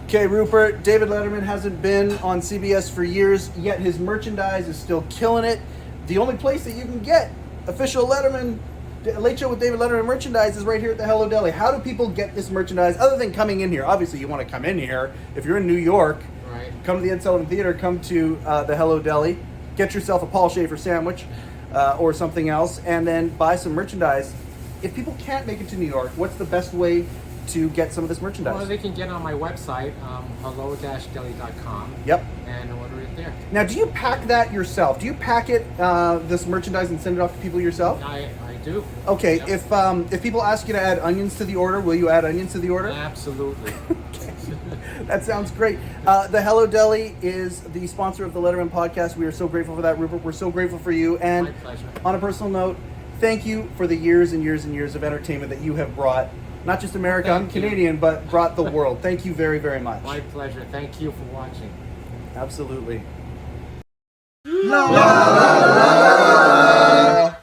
Okay, Rupert, David Letterman hasn't been on CBS for years, yet his merchandise is still killing it. The only place that you can get official Letterman, Late Show with David Letterman merchandise is right here at the Hello Deli. How do people get this merchandise other than coming in here? Obviously, you want to come in here. If you're in New York, right, come to the Ed Sullivan Theater, come to the Hello Deli, get yourself a Paul Schaefer sandwich or something else, and then buy some merchandise. If people can't make it to New York, what's the best way to get some of this merchandise? Well, they can get on my website, hello-deli.com. Yep. And order it there. Now, do you pack that yourself? Do you pack it, this merchandise, and send it off to people yourself? I do. Okay. Yep. If people ask you to add onions to the order, will you add onions to the order? Absolutely. That sounds great. The Hello Deli is the sponsor of the Letterman Podcast. We are so grateful for that, Rupert. We're so grateful for you. And My pleasure. on a personal note, thank you for the years and years and years of entertainment that you have brought. Not just America, I'm Canadian, but brought the world. Thank you very, very much. My pleasure. Thank you for watching. Absolutely. La, la, la.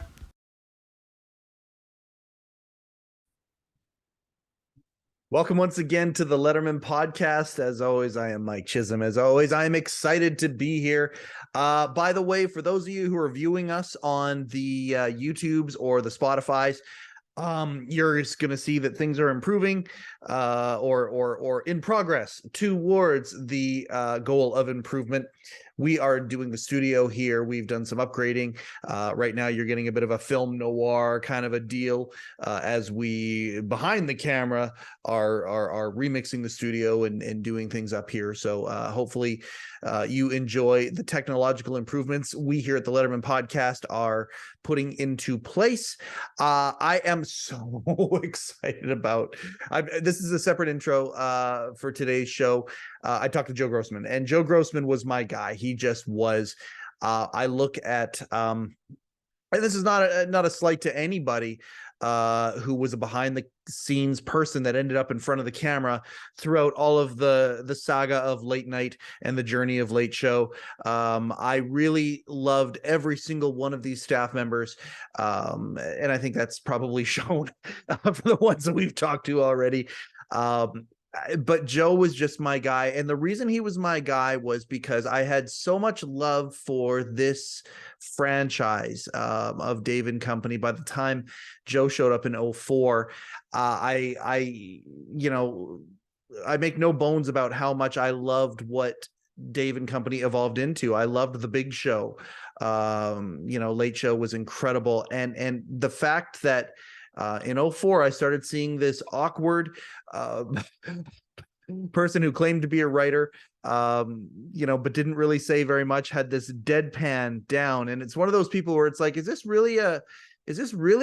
Welcome once again to the Letterman Podcast. As always, I am Mike Chisholm. As always, I am excited to be here. By the way, for those of you who are viewing us on the YouTubes or the Spotifys, you're just going to see that things are improving or in progress towards the goal of improvement. We are doing the studio here. We've done some upgrading. Right now, you're getting a bit of a film noir kind of a deal as we, behind the camera, are remixing the studio and doing things up here. So hopefully you enjoy the technological improvements we here at the Letterman Podcast are putting into place. I am so excited about this is a separate intro for today's show. I talked to Joe Grossman, and Joe Grossman was my guy. He just was. I look at and this is not a slight to anybody who was a behind the scenes person that ended up in front of the camera throughout all of the saga of late night and the journey of late show. I really loved every single one of these staff members. And I think that's probably shown for the ones that we've talked to already. But Joe was just my guy. And the reason he was my guy was because I had so much love for this franchise of Dave and Company. By the time Joe showed up in 2004, I make no bones about how much I loved what Dave and Company evolved into. I loved the Big Show. Late Show was incredible. And the fact that in 2004, I started seeing this awkward person who claimed to be a writer, but didn't really say very much, had this deadpan down. And it's one of those people where it's like, is this really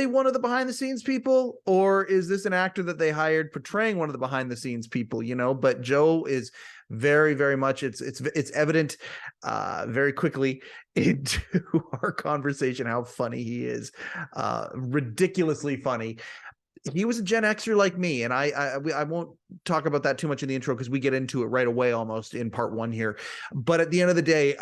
one of the behind the scenes people, or is this an actor that they hired portraying one of the behind the scenes people? But Joe is very, very much, it's evident very quickly into our conversation how funny he is, ridiculously funny. He was a Gen Xer like me, and I won't talk about that too much in the intro because we get into it right away almost in part one here. But at the end of the day,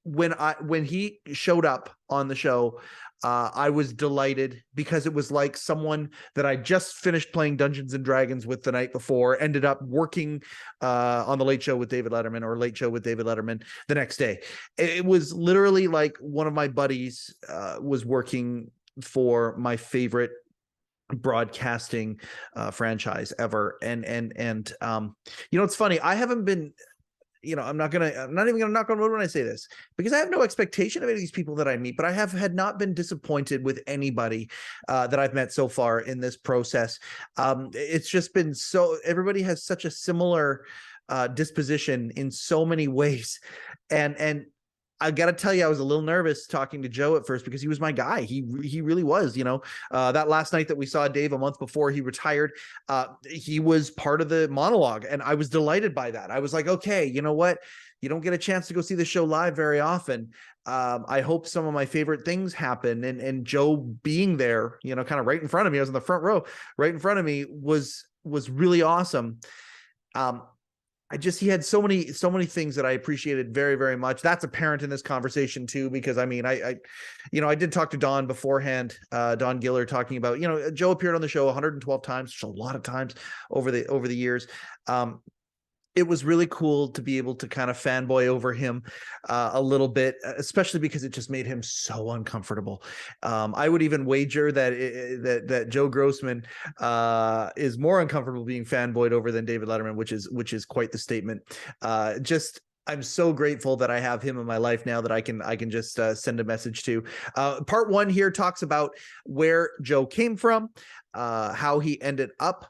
when he showed up on the show, I was delighted because it was like someone that I just finished playing Dungeons and Dragons with the night before ended up working on the Late Show with David Letterman or Late Show with David Letterman the next day. It was literally like one of my buddies was working for my favorite broadcasting franchise ever. And it's funny. I haven't been, I'm not even gonna knock on wood when I say this, because I have no expectation of any of these people that I meet, but I had not been disappointed with anybody that I've met so far in this process. It's just been everybody has such a similar disposition in so many ways. And I got to tell you, I was a little nervous talking to Joe at first because he was my guy. He really was, that last night that we saw Dave a month before he retired, he was part of the monologue, and I was delighted by that. I was like, okay, you know what? You don't get a chance to go see the show live very often. I hope some of my favorite things happen. And Joe being there, kind of right in front of me, I was in the front row, right in front of me was really awesome. He had so many things that I appreciated very, very much. That's apparent in this conversation too, because I did talk to Don beforehand, Don Giller, talking about, Joe appeared on the show 112 times, which is a lot of times over the years. it was really cool to be able to kind of fanboy over him a little bit, especially because it just made him so uncomfortable. I would even wager that Joe Grossman is more uncomfortable being fanboyed over than David Letterman, which is quite the statement. I'm so grateful that I have him in my life now that I can just send a message to. Part 1 here talks about where Joe came from, how he ended up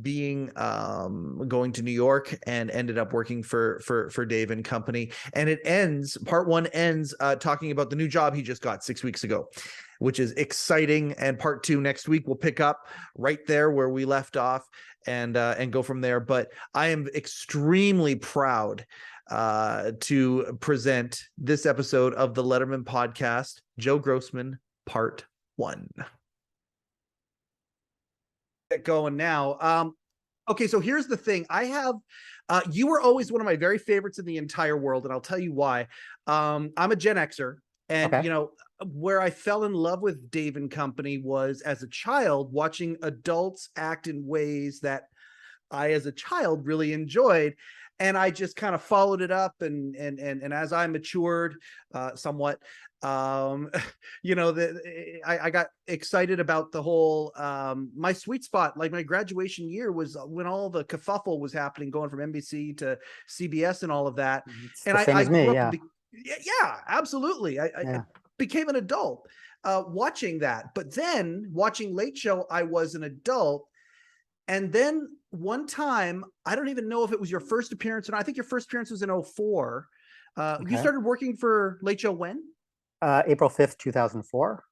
being going to New York and ended up working for Dave and Company. And it ends, part 1 ends talking about the new job he just got 6 weeks ago, which is exciting. And part 2 next week we'll pick up right there where we left off and go from there. But I am extremely proud to present this episode of the Letterman Podcast, Joe Grossman, part 1. Get going now. Okay, so here's the thing. I have you were always one of my very favorites in the entire world, and I'll tell you why. I'm a Gen Xer, and Okay. you know where I fell in love with Dave and Company was as a child watching adults act in ways that I as a child really enjoyed, and I just kind of followed it up, and as I matured somewhat, you know, I got excited about the whole my sweet spot. Like my graduation year was when all the kerfuffle was happening, going from NBC to CBS and all of that. It's And the same I as me, grew yeah. up, yeah, absolutely. I became an adult watching that, but then watching Late Show, I was an adult. And then one time, I don't even know if it was your first appearance, and I think your first appearance was in 2004. You started working for Late Show when? April 5th, 2004.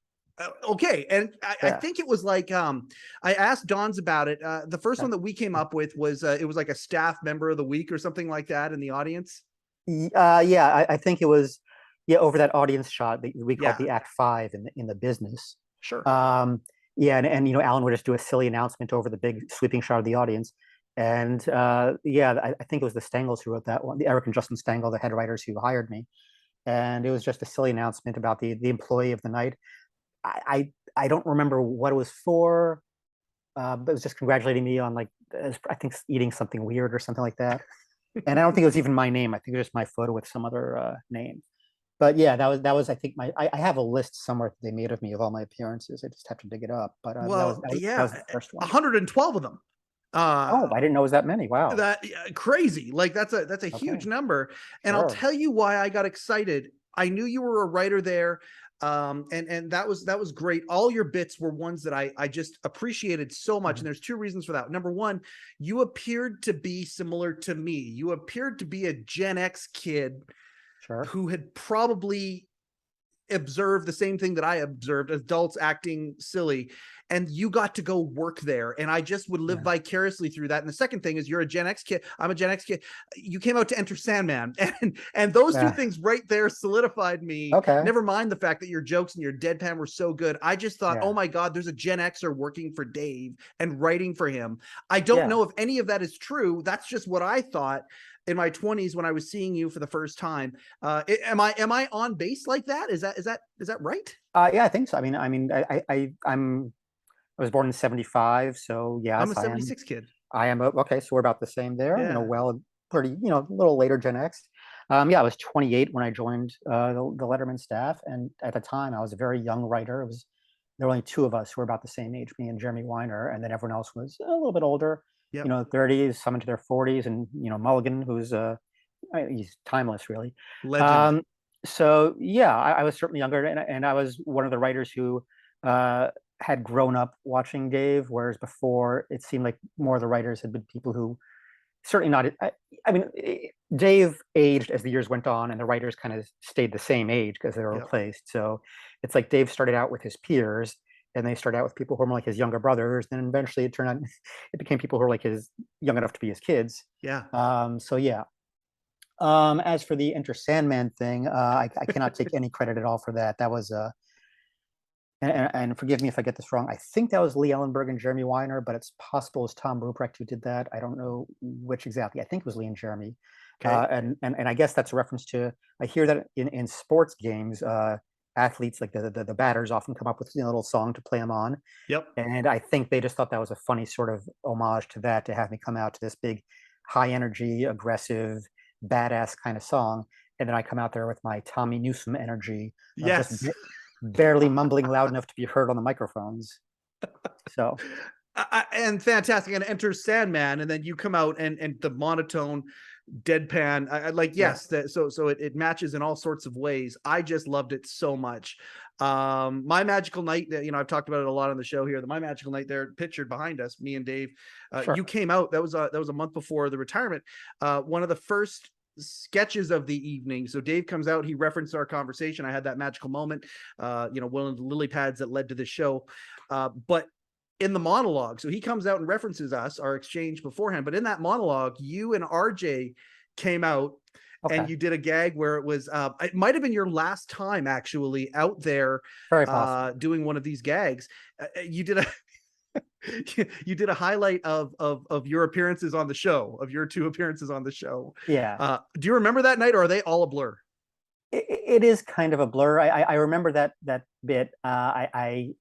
Okay, and I think it was like I asked Don's about it. The first one that we came up with was it was like a staff member of the week or something like that in the audience. Yeah, I think it was over that audience shot that we called the Act 5 in the business. Sure. Yeah, and you know, Allan would just do a silly announcement over the big sweeping shot of the audience. And I think it was the Stangles who wrote that one, the Eric and Justin Stangl, the head writers who hired me. And it was just a silly announcement about the employee of the night. I don't remember what it was for, but it was just congratulating me on, like, I think eating something weird or something like that. And I don't think it was even my name. I think it was just my photo with some other name. But yeah, that was I think I have a list somewhere that they made of me of all my appearances. I just have to dig it up. But that was the first one. 112 of them. Oh, I didn't know it was that many. Wow, that crazy. Like that's a huge number. And I'll tell you why I got excited. I knew you were a writer there. And that was great. All your bits were ones that I just appreciated so much. And there's 2 reasons for that. Number 1, you appeared to be similar to me. You appeared to be a Gen X kid who had probably observed the same thing that I observed, adults acting silly, and you got to go work there. And I just would live vicariously through that. And the second thing is you're a Gen X kid. I'm a Gen X kid. You came out to Enter Sandman, and those 2 things right there solidified me. Okay. Never mind the fact that your jokes and your deadpan were so good. I just thought, oh my God, there's a Gen Xer working for Dave and writing for him. I don't know if any of that is true. That's just what I thought in my 20s when I was seeing you for the first time. Am I on base like that? Is that right? Yeah, I think so. I was born in 75, so yes, I'm a 76 kid. I am okay, so we're about the same there. Yeah. You know, pretty, you know, a little later Gen X. I was 28 when I joined the Letterman staff, and at the time I was a very young writer. There were only 2 of us who were about the same age, me and Jeremy Weiner, and then everyone else was a little bit older. You know, 30s, some into their 40s, and you know, Mulligan, who's he's timeless, really. Legend. So yeah, I was certainly younger, and I was one of the writers who had grown up watching Dave, whereas before it seemed like more of the writers had been people who certainly not. Dave aged as the years went on, and the writers kind of stayed the same age because they were replaced. So it's like Dave started out with his peers, and they started out with people who were more like his younger brothers. Then eventually it turned out it became people who were like his young enough to be his kids. Yeah. So yeah. As for the Enter Sandman thing, I cannot take any credit at all for that. That was and forgive me if I get this wrong. I think that was Lee Ellenberg and Jeremy Weiner, but it's possible it's Tom Ruprecht who did that. I don't know which exactly. I think it was Lee and Jeremy. And I guess that's a reference to. I hear that in sports games, athletes like the batters often come up with a little song to play them on. Yep. And I think they just thought that was a funny sort of homage to that, to have me come out to this big high energy, aggressive, badass kind of song, and then I come out there with my Tommy Newsom energy, just Yes. barely mumbling loud enough to be heard on the microphones. So And fantastic. And enters Sandman, and then you come out and the monotone deadpan. I like, yes, that so it matches in all sorts of ways. I just loved it so much. My Magical Night, that I've talked about it a lot on the show here. My Magical Night there, pictured behind us, me and Dave. Sure. You came out. That was a month before the retirement. One of the first sketches of the evening. So Dave comes out, he referenced our conversation. I had that magical moment, one of the lily pads that led to the show. But in the monologue, so he comes out and references us, our exchange beforehand. But in that monologue, you and RJ came out and you did a gag where it was, it might have been your last time actually out there doing one of these gags. You did a you did a highlight of your appearances on the show, of your 2 appearances on the show. Yeah. Do you remember that night, or are they all a blur? It is kind of a blur. I remember that bit. I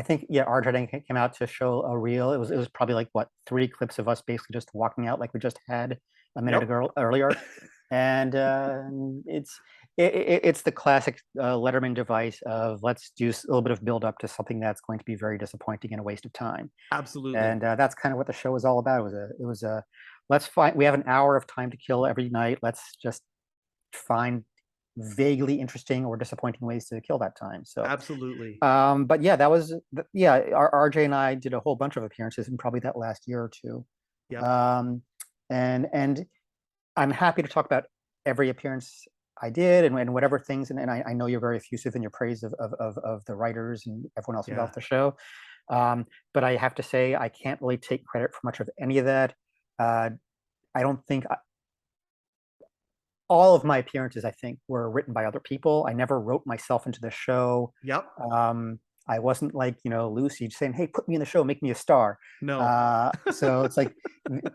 think RJ came out to show a reel. It was probably like 3 clips of us basically just walking out like we just had a minute ago earlier, and it's the classic Letterman device of let's do a little bit of build up to something that's going to be very disappointing and a waste of time. Absolutely. And that's kind of what the show was all about. It was a let's find, we have an hour of time to kill every night. Let's just find vaguely interesting or disappointing ways to kill that time. So absolutely. But yeah, that was RJ and I did a whole bunch of appearances in probably that last year or 2. Yeah. And I'm happy to talk about every appearance I did and whatever things, and I know you're very effusive in your praise of the writers and everyone else involved with the show. But I have to say I can't really take credit for much of any of that. I don't think all of my appearances, I think, were written by other people. I never wrote myself into the show. Yep. I wasn't like, Lucy saying, "Hey, put me in the show, make me a star." No. So it's like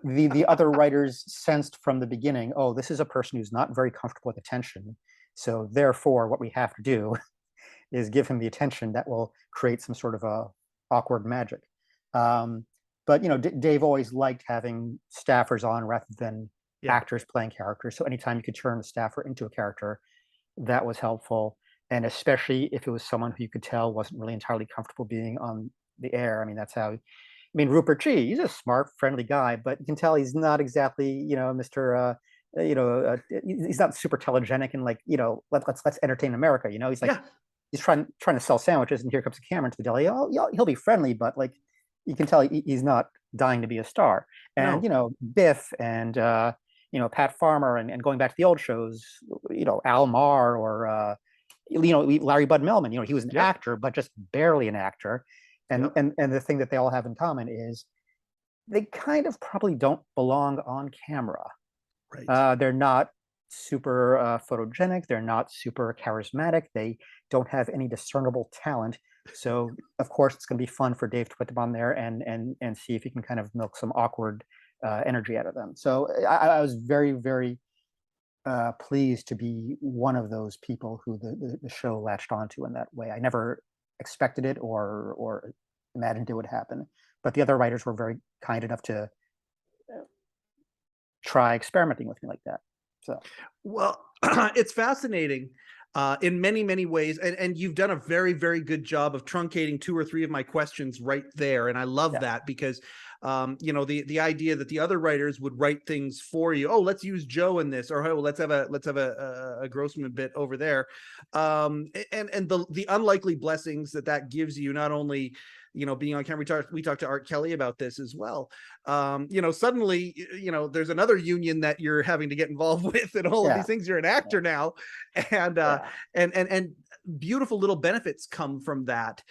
the other writers sensed from the beginning, oh, this is a person who's not very comfortable with attention. So therefore, what we have to do is give him the attention that will create some sort of a awkward magic. But Dave always liked having staffers on rather than actors playing characters. So anytime you could turn a staffer into a character, that was helpful. And especially if it was someone who you could tell wasn't really entirely comfortable being on the air. I mean, that's how. I mean, Rupert G. He's a smart, friendly guy, but you can tell he's not exactly, Mr. He's not super telegenic and like, let's entertain America. He's like, he's trying to sell sandwiches, and here comes a camera into the deli. Oh, he'll be friendly, but like, you can tell he's not dying to be a star. And Biff and Pat Farmer, and going back to the old shows, Al Marr or Larry Bud Melman. He was an actor, but just barely an actor. And the thing that they all have in common is they kind of probably don't belong on camera. Right. They're not super photogenic. They're not super charismatic. They don't have any discernible talent. So of course it's going to be fun for Dave to put them on there and see if he can kind of milk some awkward energy out of them. So I was very, very pleased to be one of those people who the show latched onto in that way. I never expected it or imagined it would happen, but the other writers were very kind enough to try experimenting with me like that. So, well, it's fascinating in many, many ways. And you've done a very, very good job of truncating 2 or 3 of my questions right there. And I love that because, the idea that the other writers would write things for you. Oh, let's use Joe in this, or oh, let's have a Grossman bit over there. And the unlikely blessings that gives you, not only, being on camera. We talked to Art Kelly about this as well. Suddenly, there's another union that you're having to get involved with, and all of these things. You're an actor now, and beautiful little benefits come from that.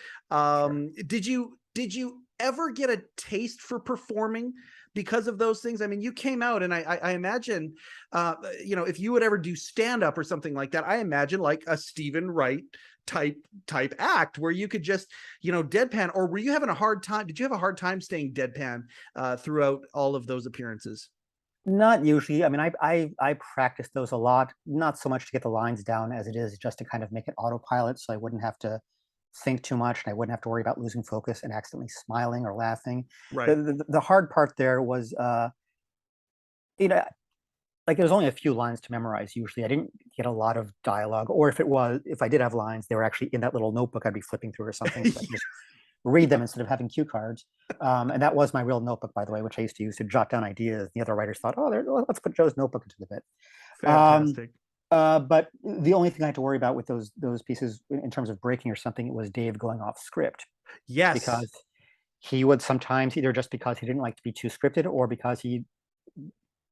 Did you ever get a taste for performing because of those things? I mean, you came out, and I imagine, if you would ever do stand up or something like that, I imagine like a Stephen Wright type act where you could just, deadpan, or were you having a hard time? Did you have a hard time staying deadpan throughout all of those appearances? Not usually. I mean, I practiced those a lot, not so much to get the lines down as it is just to kind of make it autopilot, so I wouldn't have to think too much and I wouldn't have to worry about losing focus and accidentally smiling or laughing. Right. The hard part there was Like there was only a few lines to memorize usually. I didn't get a lot of dialogue, or if I did have lines, they were actually in that little notebook I'd be flipping through or something. So I could just read them instead of having cue cards. And that was my real notebook, by the way, which I used to use to jot down ideas. The other writers thought, let's put Joe's notebook into the bit. Fantastic. But the only thing I had to worry about with those pieces in terms of breaking or something was Dave going off script. Yes. Because he would sometimes, either just because he didn't like to be too scripted or because he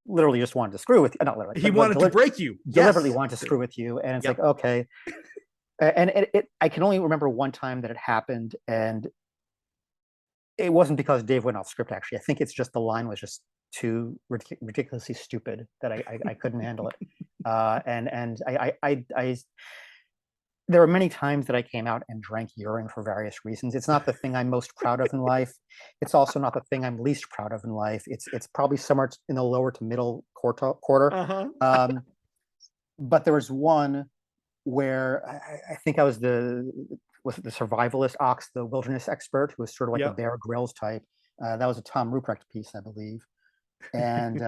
literally just wanted to screw with you. Not literally. He wanted to break you. Deliberately wanted to screw with you. And it's like, okay. And I can only remember one time that it happened, and it wasn't because Dave went off script, actually. I think it's just the line was just too ridiculously stupid that I couldn't handle it. And I there were many times that I came out and drank urine for various reasons. It's not the thing I'm most proud of in life. It's also not the thing I'm least proud of in life. It's probably somewhere in the lower to middle quarter. But there was one where I think I was the survivalist Ox, the wilderness expert, who was sort of like a Bear Grylls type. That was a Tom Ruprecht piece, I believe. And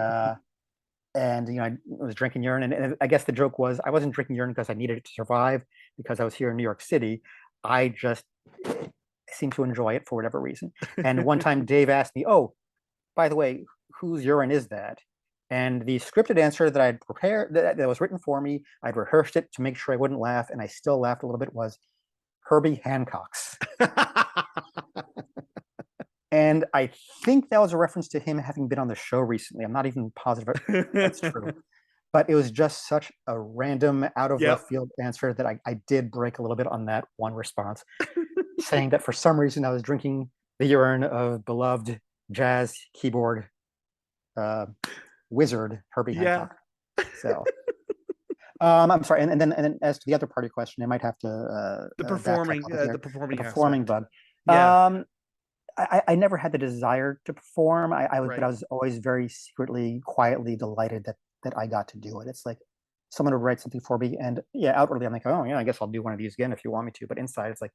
I was drinking urine, and I guess the joke was I wasn't drinking urine because I needed it to survive, because I was here in New York City. I just seemed to enjoy it for whatever reason. And one time Dave asked me, "Oh, by the way, whose urine is that?" And the scripted answer that I'd prepared, that was written for me, I'd rehearsed it to make sure I wouldn't laugh, and I still laughed a little bit, was Herbie Hancock's. And I think that was a reference to him having been on the show recently. I'm not even positive that's true. But it was just such a random, out of left field answer that I did break a little bit on that one response, saying that for some reason I was drinking the urine of beloved jazz keyboard wizard Herbie Hancock. So I'm sorry, and then as to the other part of your question, I might have to the performing bug. I never had the desire to perform. But I was always very secretly, quietly delighted that I got to do it. It's like someone would write something for me, and outwardly I'm like, oh yeah, I guess I'll do one of these again if you want me to. But inside it's like,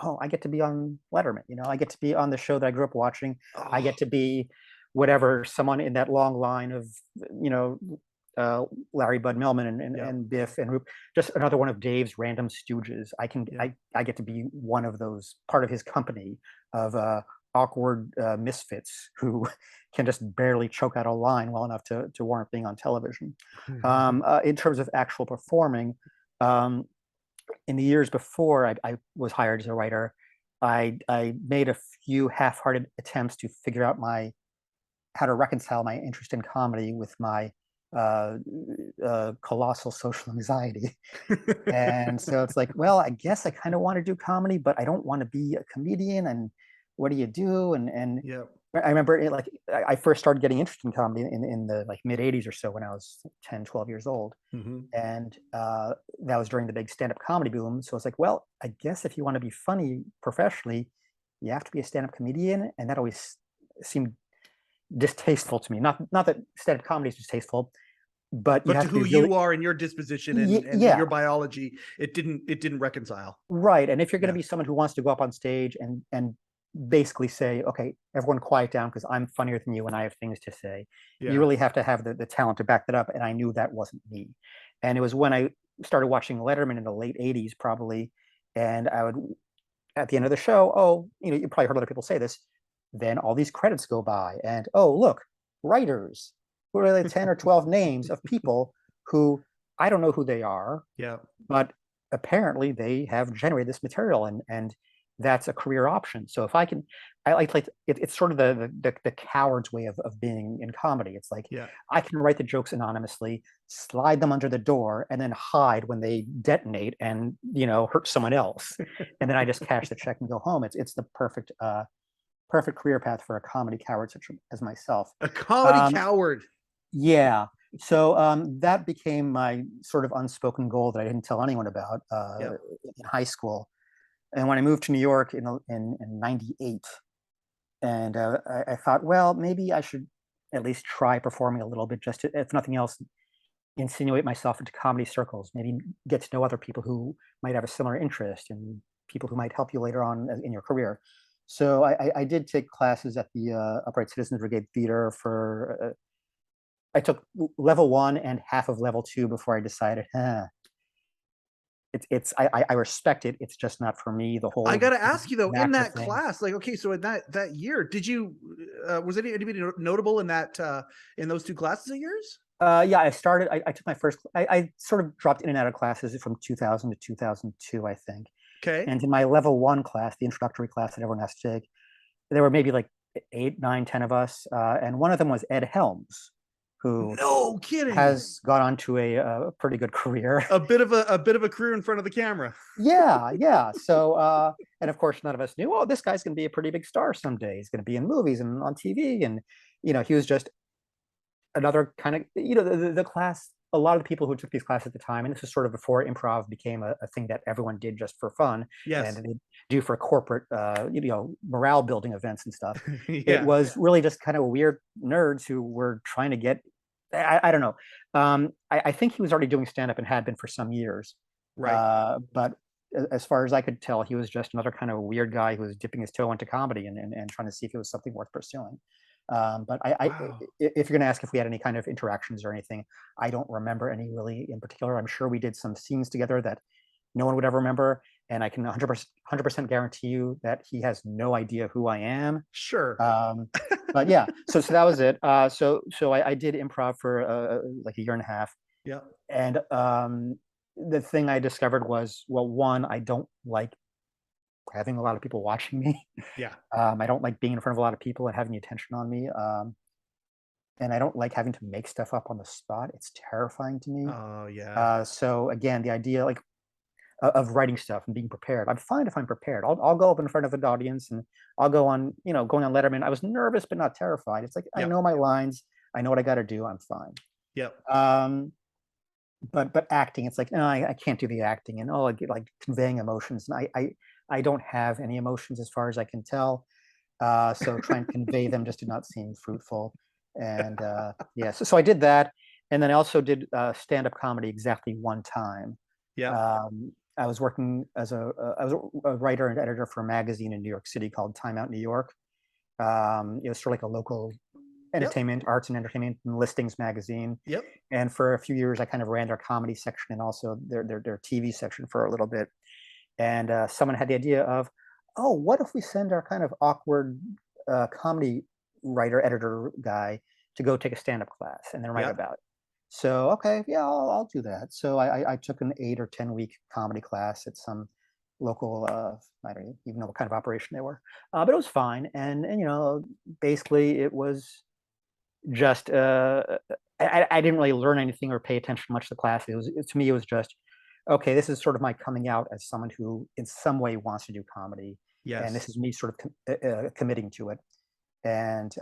oh, I get to be on Letterman. I get to be on the show that I grew up watching. I get to be whatever, someone in that long line of Larry Bud Millman and Biff and Roop, just another one of Dave's random stooges. I get to be one of those, part of his company of awkward misfits who can just barely choke out a line well enough to warrant being on television. In terms of actual performing, in the years before I was hired as a writer, I made a few half-hearted attempts to figure out how to reconcile my interest in comedy with my colossal social anxiety. And so it's like, well, I guess I kind of want to do comedy, but I don't want to be a comedian. And what do you do? And I remember I first started getting interested in comedy in the mid 80s or so, when I was 10, 12 years old. And that was during the big stand-up comedy boom. So it's like, well, I guess if you want to be funny professionally, you have to be a stand-up comedian. And that always seemed distasteful to me. Not that stand-up comedy is distasteful, but to who you are and your disposition and your biology, it didn't reconcile. Right. And if you're going to be someone who wants to go up on stage and basically say, okay, everyone quiet down because I'm funnier than you and I have things to say, you really have to have the talent to back that up. And I knew that wasn't me. And it was when I started watching Letterman in the late 80s, probably, and I would, at the end of the show, you probably heard other people say this, then all these credits go by, and look, writers, who are like 10 or 12 names of people who I don't know who they are, but apparently they have generated this material, and that's a career option. So if I can, it's sort of the coward's way of being in comedy. It's like, I can write the jokes anonymously, slide them under the door, and then hide when they detonate and hurt someone else, and then I just cash the check and go home. It's the perfect career path for a comedy coward such as myself. A comedy coward. Yeah. So that became my sort of unspoken goal that I didn't tell anyone about in high school. And when I moved to New York in 98, and I thought, well, maybe I should at least try performing a little bit, just to, if nothing else, insinuate myself into comedy circles, maybe get to know other people who might have a similar interest and people who might help you later on in your career. So I did take classes at the Upright Citizens Brigade Theater for I took level 1 and half of level 2 before I decided, I respect it. It's just not for me. The whole I got to ask you though, in macro that thing. class, like, okay, so in that year, did you was anybody notable in that in those two classes of yours? Yeah, I started. I took my first. I sort of dropped in and out of classes from 2000 to 2002, I think. Okay. And in my level 1 class, the introductory class that everyone has to take, there were maybe like 8, 9, 10 of us, and one of them was Ed Helms, who No kidding. has gone on to a pretty good career. A bit of a career in front of the camera. Yeah. So, and of course, none of us knew, oh, this guy's going to be a pretty big star someday. He's going to be in movies and on TV. And, he was just another kind of, the class, a lot of the people who took these classes at the time, and this was sort of before improv became a thing that everyone did just for fun. Yes. And they do for corporate, morale building events and stuff. Yeah. It was really just kind of weird nerds who were trying to get, I don't know. I think he was already doing stand-up and had been for some years. Right. But as far as I could tell, he was just another kind of weird guy who was dipping his toe into comedy and trying to see if it was something worth pursuing. But Wow. if you're going to ask if we had any kind of interactions or anything, I don't remember any really in particular. I'm sure we did some scenes together that no one would ever remember. And I can 100% guarantee you that he has no idea who I am. Sure. But yeah, so that was it. So I did improv for like a year and a half. Yeah. And the thing I discovered was, well, one, I don't like having a lot of people watching me. Yeah. I don't like being in front of a lot of people and having the attention on me. And I don't like having to make stuff up on the spot. It's terrifying to me. Oh yeah. So again, the idea like of writing stuff and being prepared. I'm fine if I'm prepared. I'll go up in front of an audience and I'll go on, going on Letterman. I was nervous but not terrified. It's like I Yep. know my lines. I know what I got to do. I'm fine. Yep. But acting, it's like no, I can't do the acting, and I get like conveying emotions, and I don't have any emotions as far as I can tell. So trying to convey them just did not seem fruitful. And yeah, so I did that, and then I also did stand-up comedy exactly one time. Yeah. I was working as I was a writer and editor for a magazine in New York City called Time Out New York. It was sort of like a local entertainment, arts and entertainment and listings magazine. Yep. And for a few years, I kind of ran their comedy section and also their TV section for a little bit. And someone had the idea of, oh, what if we send our kind of awkward comedy writer, editor guy to go take a stand-up class and then write Yep. about it? So, okay, yeah, I'll do that. So I took an 8 or 10 week comedy class at some local, I don't even know what kind of operation they were, but it was fine. And basically it was just, I didn't really learn anything or pay attention much to the class. To me, it was just, okay, this is sort of my coming out as someone who in some way wants to do comedy. Yes. And this is me sort of committing to it. And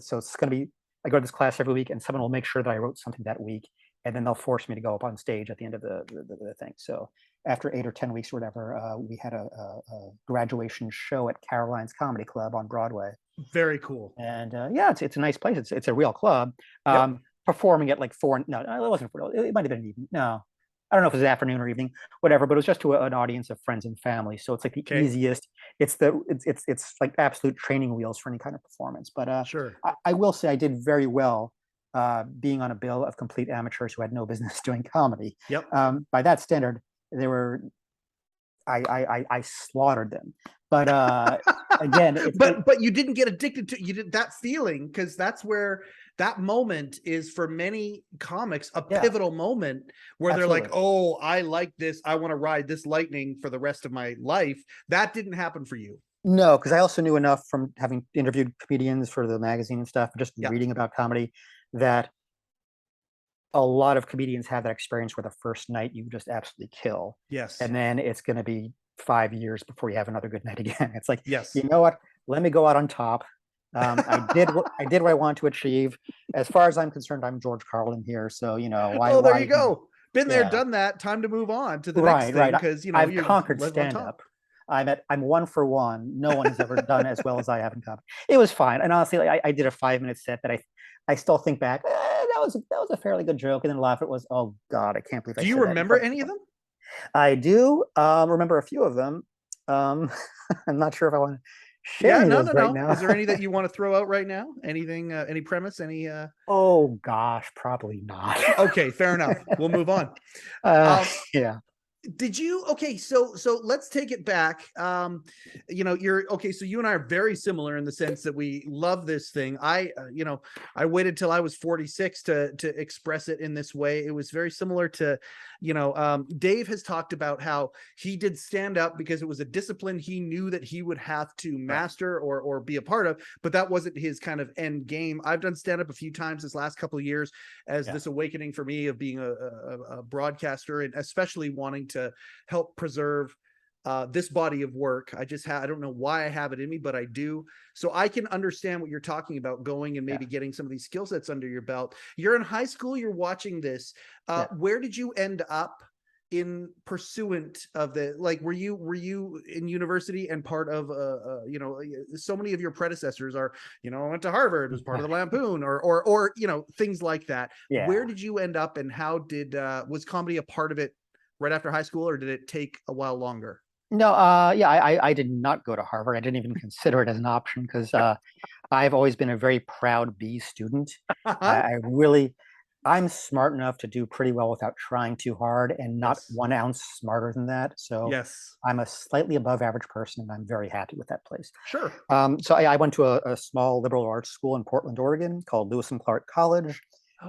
so it's going to be, I go to this class every week and someone will make sure that I wrote something that week. And then they'll force me to go up on stage at the end of the thing. So after 8 or 10 weeks or whatever, we had a graduation show at Caroline's Comedy Club on Broadway. Very cool. And yeah, it's a nice place. It's a real club. Yep. Performing at like 4. No, it wasn't. It might have been evening. No, I don't know if it was afternoon or evening, whatever. But it was just to an audience of friends and family. So it's like the Okay. easiest. It's like absolute training wheels for any kind of performance. But Sure. I will say I did very well being on a bill of complete amateurs who had no business doing comedy. Yep. By that standard, they were. I slaughtered them. But again, but you didn't get addicted to that feeling, because that's where that moment is for many comics a pivotal moment where Absolutely. They're like, oh, I like this, I want to ride this lightning for the rest of my life. That didn't happen for you. No, because I also knew enough from having interviewed comedians for the magazine and stuff, just reading about comedy, that a lot of comedians have that experience where the first night you just absolutely kill. Yes. And then it's going to be 5 years before you have another good night again. It's like, yes, you know what? Let me go out on top. I did what I want to achieve. As far as I'm concerned, I'm George Carlin here. So, why? Oh, there you go. Been there, done that. Time to move on to the next thing, because I've conquered stand-up. I'm 1 for 1. No one has ever done as well as I have in comedy. It was fine, and honestly, I did a 5-minute set that I still think back. That was a fairly good joke, and then laugh. It was, oh God, I can't believe. Do you remember any of them? I do remember a few of them. I'm not sure if I want to share any of those right no. now. Is there any that you want to throw out right now? Anything, any premise, any Oh gosh, probably not. Okay, fair enough. We'll move on. Yeah. Did you okay, so let's take it back. You're okay, so you and I are very similar in the sense that we love this thing. I waited till I was 46 to express it in this way. It was very similar to, Dave has talked about how he did stand up because it was a discipline he knew that he would have to master or be a part of, but that wasn't his kind of end game. I've done stand up a few times this last couple of years as this awakening for me of being a broadcaster, and especially wanting to help preserve this body of work. I don't know why I have it in me, but I do. So I can understand what you're talking about, going and maybe getting some of these skill sets under your belt. You're in high school, you're watching this. Where did you end up in pursuant of the, like, were you in university and part of so many of your predecessors are, I went to Harvard, was part of the Lampoon, or things like that. Where did you end up, and how did was comedy a part of it right after high school, or did it take a while longer? No, I did not go to Harvard. I didn't even consider it as an option because I've always been a very proud B student. I'm smart enough to do pretty well without trying too hard, and not 1 ounce smarter than that. So I'm a slightly above average person, and I'm very happy with that place. Sure. So I went to a small liberal arts school in Portland, Oregon called Lewis and Clark College,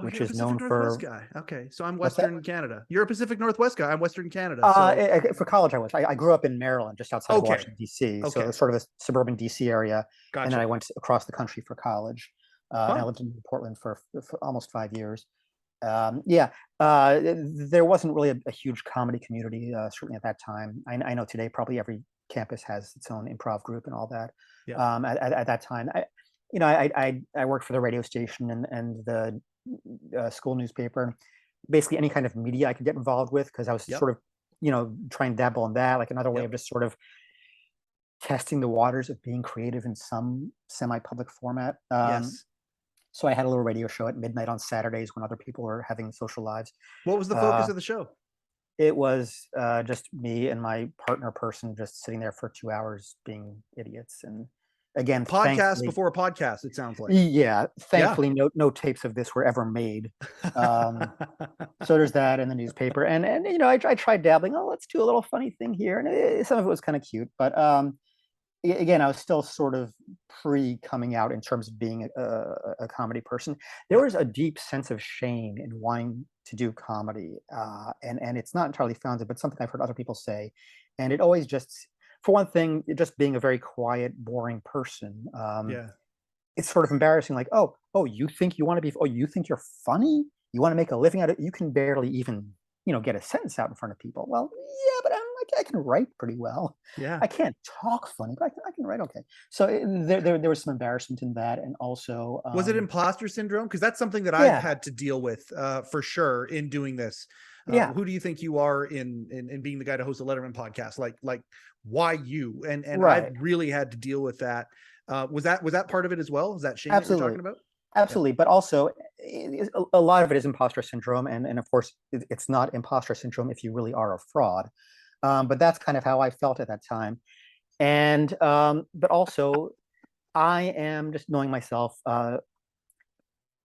which is known for. Guy. Okay, so I'm Western Canada. You're a Pacific Northwest guy. I'm Western Canada. For college, I grew up in Maryland, just outside of Washington, D.C. So it's sort of a suburban D.C. area. Gotcha. And then I went across the country for college. And I lived in Portland for almost 5 years. There wasn't really a huge comedy community, certainly at that time. I know today probably every campus has its own improv group and all that. At that time, I worked for the radio station and the school newspaper, basically any kind of media I could get involved with, because I was sort of, trying to dabble in that, like another way of just sort of testing the waters of being creative in some semi-public format. So I had a little radio show at midnight on Saturdays when other people were having social lives. What was the focus of the show? It was just me and my partner person just sitting there for 2 hours being idiots. And again, podcast before a podcast, it sounds like. Thankfully, no tapes of this were ever made. So there's that in the newspaper, and I tried dabbling. Oh, let's do a little funny thing here, and some of it was kind of cute, but again, I was still sort of coming out in terms of being a comedy person. There was a deep sense of shame in wanting to do comedy, and it's not entirely founded, but something I've heard other people say, and it always just. For one thing, just being a very quiet, boring person, it's sort of embarrassing. Like, oh, you think you think you're funny? You want to make a living out of it? You can barely even, get a sentence out in front of people. Well, yeah, but I can write pretty well. Yeah, I can't talk funny, but I can write okay. So there was some embarrassment in that, and also was it imposter syndrome? Because that's something that I've had to deal with for sure in doing this. Who do you think you are in being the guy to host a Letterman podcast? Like why you? And I've really had to deal with that. Was that part of it as well? Is that shame that you're talking about? Absolutely. But also a lot of it is imposter syndrome. And of course it's not imposter syndrome if you really are a fraud. But that's kind of how I felt at that time. And but also I am just knowing myself,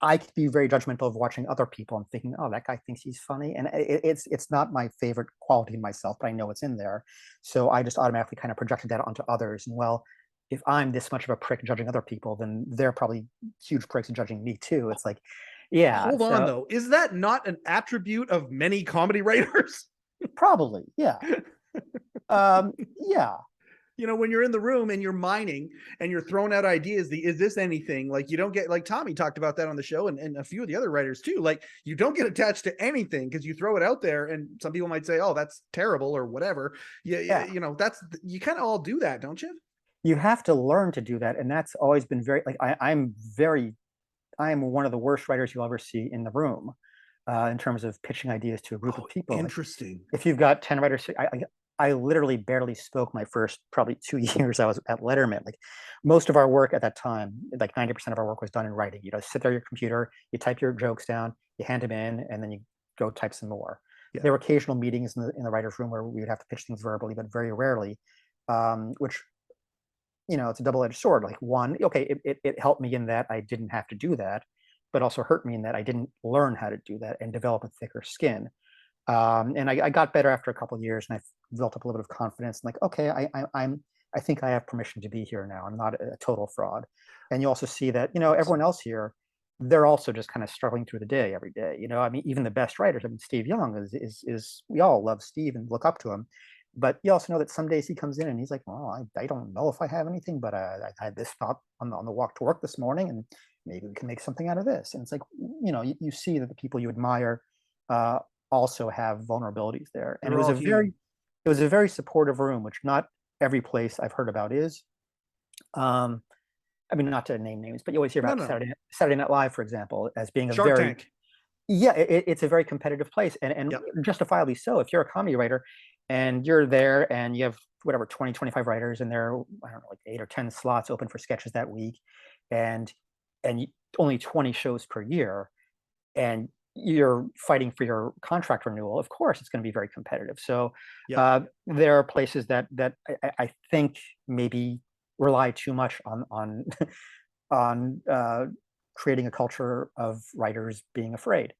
I could be very judgmental of watching other people and thinking, oh, that guy thinks he's funny. And it's not my favorite quality in myself, but I know it's in there. So I just automatically kind of projected that onto others. And well, if I'm this much of a prick judging other people, then they're probably huge pricks judging me too. It's like, Hold on though. Is that not an attribute of many comedy writers? Probably, yeah. When you're in the room and you're mining and you're throwing out ideas, is this anything? Like, you don't get, like Tommy talked about that on the show, and a few of the other writers too. Like, you don't get attached to anything because you throw it out there, and some people might say, oh, that's terrible or whatever. You kind of all do that, don't you? You have to learn to do that. And that's always been very, like, I am one of the worst writers you'll ever see in the room in terms of pitching ideas to a group of people. Interesting. Like, if you've got 10 writers, I literally barely spoke my first probably 2 years I was at Letterman. Like, most of our work at that time, like 90% of our work was done in writing. Sit there at your computer, you type your jokes down, you hand them in, and then you go type some more. Yeah. There were occasional meetings in the writer's room where we would have to pitch things verbally, but very rarely, which it's a double-edged sword. Like one, okay, it helped me in that I didn't have to do that, but also hurt me in that I didn't learn how to do that and develop a thicker skin. And I got better after a couple of years, and I built up a little bit of confidence. And like, okay, I think I have permission to be here now. I'm not a total fraud. And you also see that everyone else here, they're also just kind of struggling through the day every day. I mean, even the best writers. I mean, Steve Young is we all love Steve and look up to him, but you also know that some days he comes in and he's like, well, I don't know if I have anything, but I had this thought on the walk to work this morning, and maybe we can make something out of this. And it's like, you see that the people you admire also have vulnerabilities there. And They're all human. it was a very supportive room, which not every place I've heard about is. I mean, not to name names, but you always hear about Saturday Night Live, for example, as being a Shark very Tank. Yeah, it's a very competitive place, and justifiably so. If you're a comedy writer and you're there and you have whatever 20, 25 writers, and there are, I don't know, like 8 or 10 slots open for sketches that week, and only 20 shows per year, and you're fighting for your contract renewal, of course it's going to be very competitive. So there are places that I think maybe rely too much on on creating a culture of writers being afraid.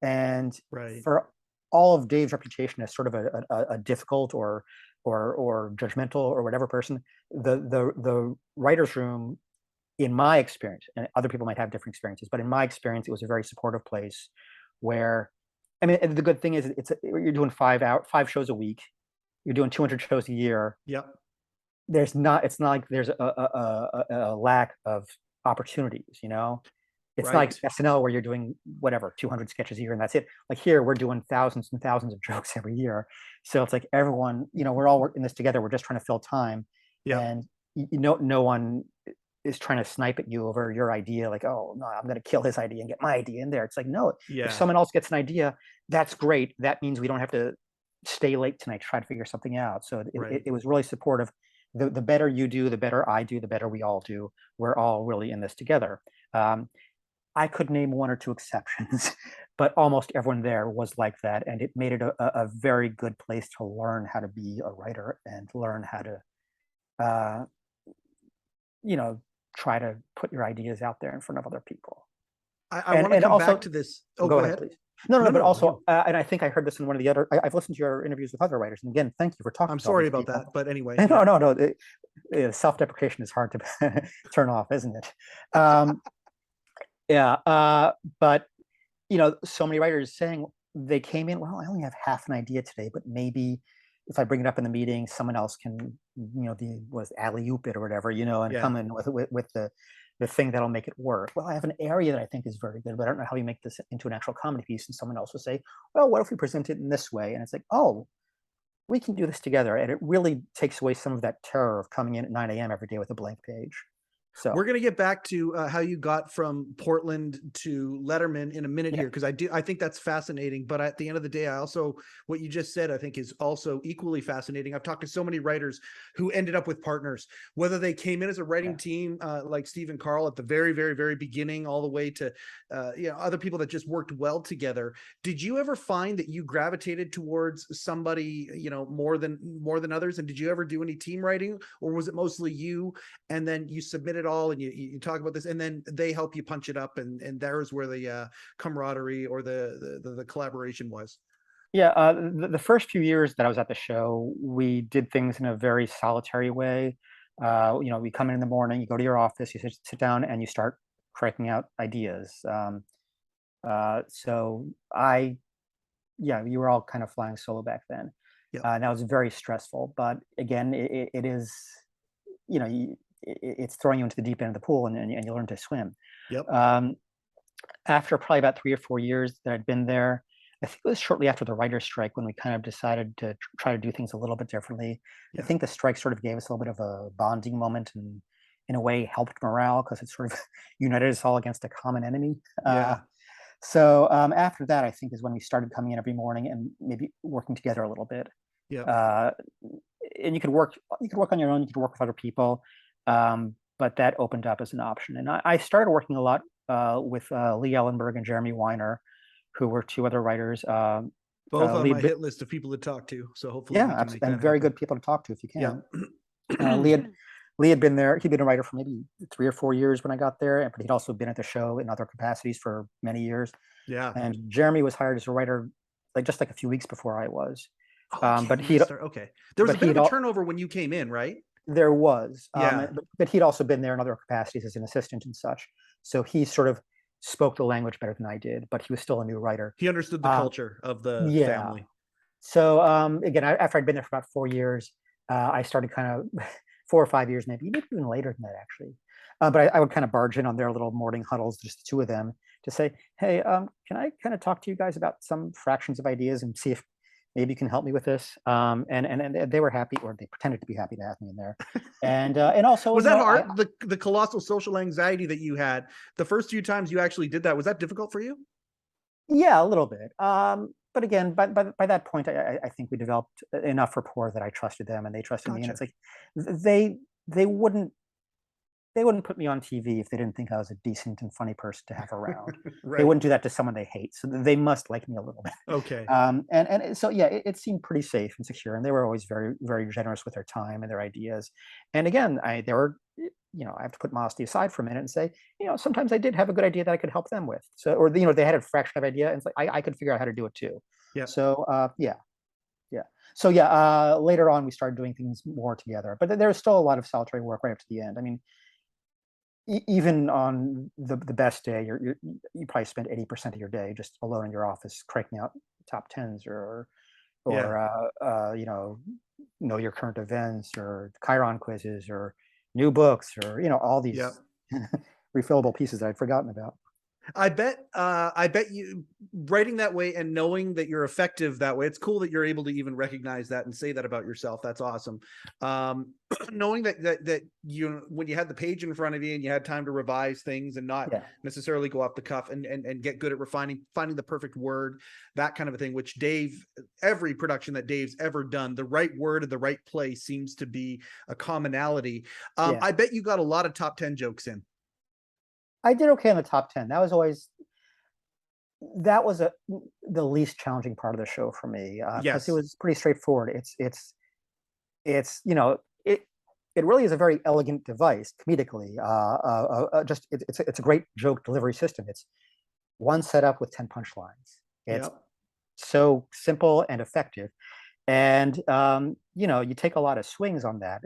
And for all of Dave's reputation as sort of a difficult or judgmental or whatever person, the writer's room, in my experience, and other people might have different experiences, but in my experience, it was a very supportive place where, I mean, the good thing is you're doing 5 shows a week, you're doing 200 shows a year. Yep. It's not like there's a lack of opportunities, It's not like SNL where you're doing whatever 200 sketches a year and that's it. Like here, we're doing thousands and thousands of jokes every year. So it's like everyone, we're all working this together. We're just trying to fill time, and no one is trying to snipe at you over your idea. Like, oh no, I'm going to kill his idea and get my idea in there. It's like, no, if someone else gets an idea, that's great. That means we don't have to stay late tonight to try to figure something out. So it was really supportive. The better you do, the better I do, the better we all do. We're all really in this together. I could name 1 or 2 exceptions, but almost everyone there was like that. And it made it a very good place to learn how to be a writer and learn how to, try to put your ideas out there in front of other people. I want to come back to this. Oh, go ahead. Please. No, but also, and I think I heard this in one of the other, I've listened to your interviews with other writers. And again, thank you for talking. I'm sorry about that, but anyway. No. Self-deprecation is hard to turn off, isn't it? But so many writers saying they came in, well, I only have half an idea today, but maybe if I bring it up in the meeting, someone else can, alley-oop it or whatever, and come in with the thing that'll make it work. Well, I have an area that I think is very good, but I don't know how you make this into an actual comedy piece. And someone else will say, well, what if we present it in this way? And it's like, oh, we can do this together. And it really takes away some of that terror of coming in at 9 a.m. every day with a blank page. So we're going to get back to how you got from Portland to Letterman in a minute here, because I think that's fascinating. But at the end of the day, what you just said, I think is also equally fascinating. I've talked to so many writers who ended up with partners, whether they came in as a writing team like Steve and Carl at the very, very, very beginning, all the way to other people that just worked well together. Did you ever find that you gravitated towards somebody more than others? And did you ever do any team writing, or was it mostly you and then you submitted all and you talk about this and then they help you punch it up, and there's where the camaraderie or the collaboration was? The first few years that I was at the show, we did things in a very solitary way. We come in the morning, you go to your office, you sit down and you start cranking out ideas. You were all kind of flying solo back then. That was very stressful, but again, it is, it's throwing you into the deep end of the pool, and you learn to swim. After probably about 3 or 4 years that I'd been there, I think it was shortly after the writer's strike when we kind of decided to try to do things a little bit differently. I think the strike sort of gave us a little bit of a bonding moment, and in a way helped morale because it sort of united us all against a common enemy. So after that, I think is when we started coming in every morning and maybe working together a little bit. And you could work on your own, you could work with other people. But that opened up as an option. And I started working a lot with Lee Ellenberg and Jeremy Weiner, who were 2 other writers. Both on my hit list of people to talk to. So hopefully, and very good people to talk to if you can. Lee had been there. He'd been a writer for maybe 3 or 4 years when I got there, but he'd also been at the show in other capacities for many years. Yeah. And Jeremy was hired as a writer just like a few weeks before I was. But okay. There was a bit of a turnover when you came in, right? There was. Yeah. But he'd also been there in other capacities as an assistant and such. So he sort of spoke the language better than I did, but he was still a new writer. He understood the culture of the family. So again, after I'd been there for about 4 years, I started kind of 4 or 5 years, maybe even later than that, actually. But I would kind of barge in on their little morning huddles, just the two of them, to say, hey, can I kind of talk to you guys about some fractions of ideas and see if maybe you can help me with this? And they were happy, or they pretended to be happy to have me in there. And also, was that hard? The colossal social anxiety that you had the first few times you actually did that, was that difficult for you? Yeah, a little bit. But again, by that point, I think we developed enough rapport that I trusted them and they trusted me. And it's like they wouldn't put me on TV if they didn't think I was a decent and funny person to have around. Right. They wouldn't do that to someone they hate. So they must like me a little bit. Okay. And so, yeah, it seemed pretty safe and secure. And they were always very, very generous with their time and their ideas. And again, I have to put modesty aside for a minute and say, sometimes I did have a good idea that I could help them with. So, or, they had a fraction of idea and it's like, I could figure out how to do it too. Yeah. So, yeah. So later on we started doing things more together, but there's still a lot of solitary work right up to the end. I mean, even on the best day, you probably spend 80% of your day just alone in your office cranking out top tens or know your current events or Chiron quizzes or new books or all these refillable pieces that I'd forgotten about. I bet you writing that way and knowing that you're effective that way, it's cool that you're able to even recognize that and say that about yourself. That's awesome. Knowing that when you had the page in front of you and you had time to revise things and not necessarily go off the cuff and get good at finding the perfect word, that kind of a thing, which every production that Dave's ever done, the right word at the right place seems to be a commonality. I bet you got a lot of top 10 jokes in. I did okay in the top 10. That was the least challenging part of the show for me. Because it was pretty straightforward. It really is a very elegant device comedically. It's a great joke delivery system. It's one setup with 10 punchlines. It's so simple and effective. And you take a lot of swings on that.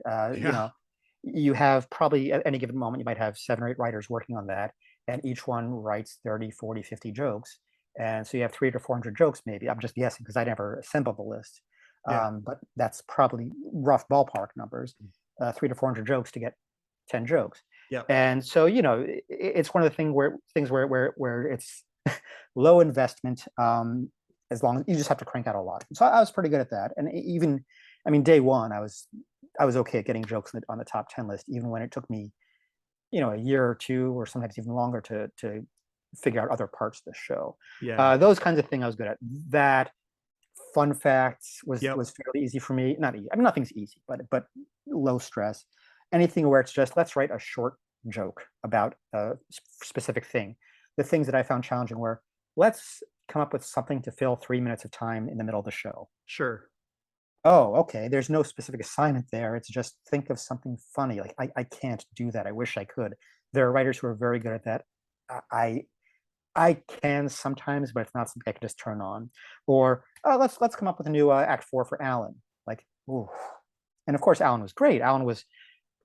You have probably at any given moment, you might have 7 or 8 writers working on that, and each one writes 30, 40, 50 jokes. And so you have 300 to 400 jokes, maybe. I'm just guessing because I never assembled the list. But that's probably rough ballpark numbers, 300 to 400 jokes to get 10 jokes. Yeah. And so, it's one of the things where it's low investment, as long as you just have to crank out a lot. So I was pretty good at that. And day one, I was okay at getting jokes on the top 10 list, even when it took me, a year or two, or sometimes even longer to figure out other parts of the show. Yeah. Those kinds of things I was good at. That fun facts was fairly easy for me. Not easy. I mean, nothing's easy, but low stress. Anything where it's just, let's write a short joke about a specific thing. The things that I found challenging were, let's come up with something to fill 3 minutes of time in the middle of the show. Sure. Oh, okay. There's no specific assignment there. It's just think of something funny. Like I can't do that. I wish I could. There are writers who are very good at that. I can sometimes, but it's not something I can just turn on. Or let's come up with a new act 4 for Allan. Like, ooh. And of course, Allan was great. Allan was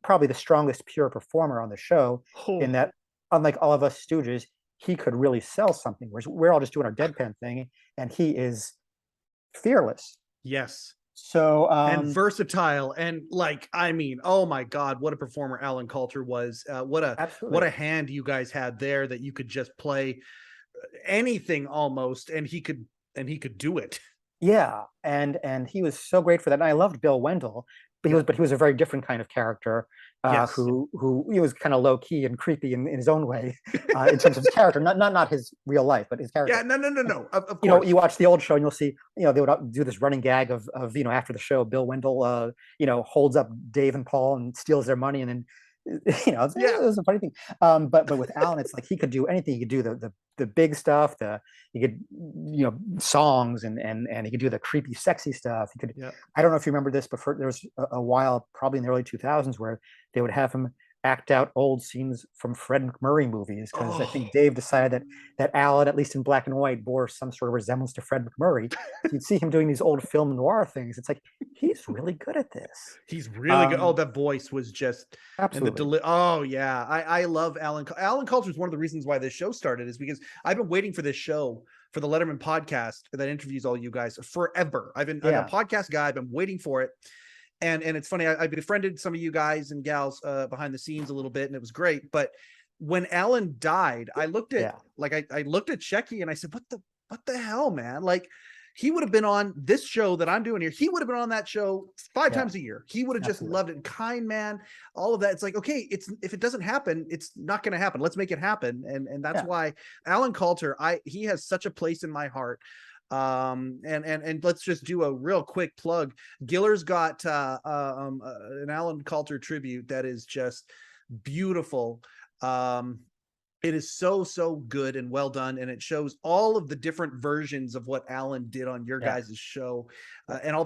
probably the strongest pure performer on the show. In that, unlike all of us stooges, he could really sell something. Whereas we're all just doing our deadpan thing, and he is fearless. Yes. So and versatile, and oh my God, what a performer Allan Calter was. What a hand you guys had there, that you could just play anything almost, and he could do it. Yeah, and he was so great for that. And I loved Bill Wendell, but he was a very different kind of character, who he was kind of low key and creepy in his own way, in terms of his character, not his real life, but his character. Yeah, no. Of course. You watch the old show and you'll see, they would do this running gag of after the show, Bill Wendell, holds up Dave and Paul and steals their money, and then It was a funny thing. But with Allan, it's like he could do anything. He could do the big stuff. He could songs and he could do the creepy, sexy stuff. He could. Yeah. I don't know if you remember this, but there was a while, probably in the early 2000s, where they would have him act out old scenes from Fred McMurray movies, because I think Dave decided that Allan, at least in black and white, bore some sort of resemblance to Fred McMurray. So you'd see him doing these old film noir things. It's like, he's really good at this. He's really good. Oh, that voice was just absolutely. I love Allan. Allan Calter is one of the reasons why this show started, is because I've been waiting for this show, for the Letterman podcast that interviews all you guys, forever. I'm a podcast guy. I've been waiting for it. And it's funny, I befriended some of you guys and gals behind the scenes a little bit, and it was great. But when Allan died, I looked at I looked at Shecky and I said, what the hell, man? Like, he would have been on this show that I'm doing here. He would have been on that show 5 times a year. He would have just loved it. Kind man, all of that. It's like, okay, if it doesn't happen, it's not going to happen. Let's make it happen. And that's why Allan Calter, he has such a place in my heart. And let's just do a real quick plug. Giller's got an Allan Calter tribute that is just beautiful. It is so good and well done, and it shows all of the different versions of what Allan did on your guys' show, and all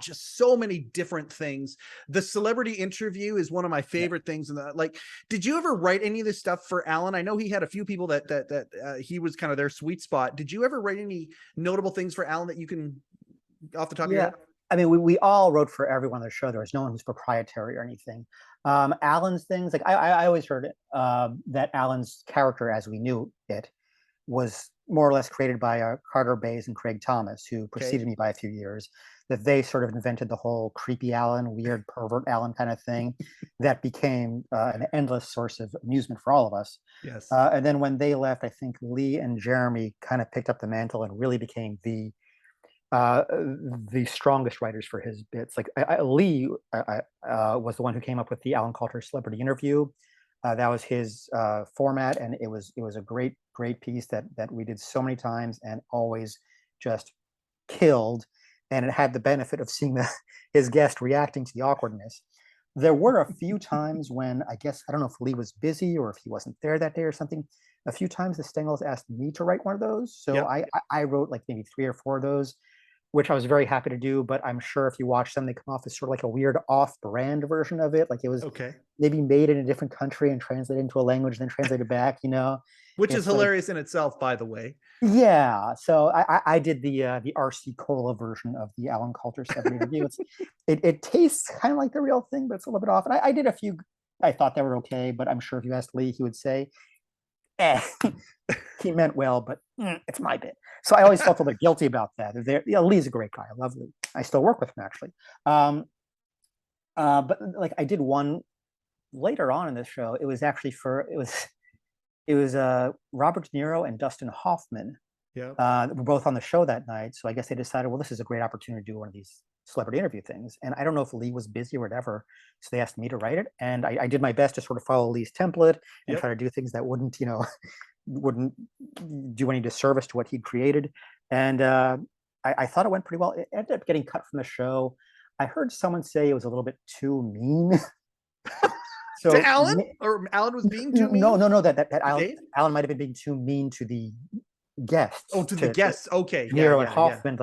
just so many different things. The celebrity interview is one of my favorite things. In did you ever write any of this stuff for Allan? I know he had a few people that he was kind of their sweet spot. Did you ever write any notable things for Allan that you can, off the top of your head? I mean, we all wrote for everyone on the show. There was no one who's proprietary or anything. Allan's things, like I always heard that Allan's character, as we knew it, was more or less created by Carter Bays and Craig Thomas, who preceded me by a few years. That they sort of invented the whole creepy Allan, weird pervert Allan kind of thing that became an endless source of amusement for all of us. Yes. And then when they left, I think Lee and Jeremy kind of picked up the mantle and really became the strongest writers for his bits. Like Lee was the one who came up with the Allan Calter celebrity interview. That was his format, and it was a great piece that we did so many times and always just killed. And it had the benefit of seeing his guest reacting to the awkwardness. There were a few times when, I guess, I don't know if Lee was busy or if he wasn't there that day or something. A few times the Stengels asked me to write one of those. So I wrote like maybe 3 or 4 of those, which I was very happy to do. But I'm sure if you watch them, they come off as sort of like a weird off-brand version of it. Like it was maybe made in a different country and translated into a language, then translated back, Which is hilarious in itself, by the way. Yeah. So I did the RC Cola version of the Allan Calter 7 interview. It tastes kind of like the real thing, but it's a little bit off. And I did a few, I thought they were okay, but I'm sure if you asked Lee, he would say, he meant well, but it's my bit. So I always felt a little guilty about that. Lee's a great guy. I love Lee. I still work with him, actually. But like I did one later on in this show. It was actually it was Robert De Niro and Dustin Hoffman. Were both on the show that night. So I guess they decided, well, this is a great opportunity to do one of these celebrity interview things. And I don't know if Lee was busy or whatever. So they asked me to write it. And I did my best to sort of follow Lee's template and try to do things that wouldn't do any disservice to what he'd created. And I thought it went pretty well. It ended up getting cut from the show. I heard someone say it was a little bit too mean. So to Allan? Or Allan was being too mean? No, that Allan might have been being too mean to the guests. Oh, to the guests. Okay. De Niro and Hoffman.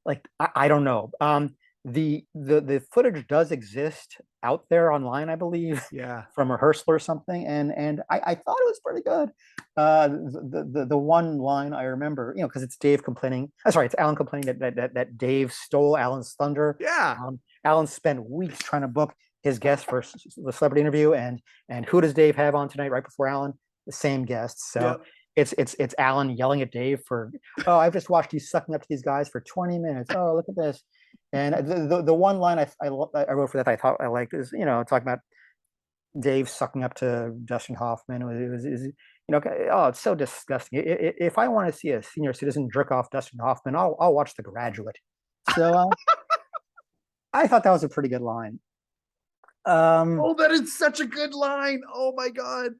Like I don't know. The footage does exist out there online, I believe. From rehearsal or something. And I thought it was pretty good. The one line I remember, because it's Dave complaining. Sorry, it's Allan complaining that Dave stole Allan's thunder. Allan spent weeks trying to book his guest for the celebrity interview, and who does Dave have on tonight right before Allan? The same guests. So it's Allan yelling at Dave for, I've just watched you sucking up to these guys for 20 minutes. Oh, look at this. And the one line I wrote for that I thought I liked is, talking about Dave sucking up to Dustin Hoffman. It's so disgusting. If I want to see a senior citizen jerk off Dustin Hoffman, I'll watch The Graduate. So I thought that was a pretty good line. That is such a good line. Oh my God.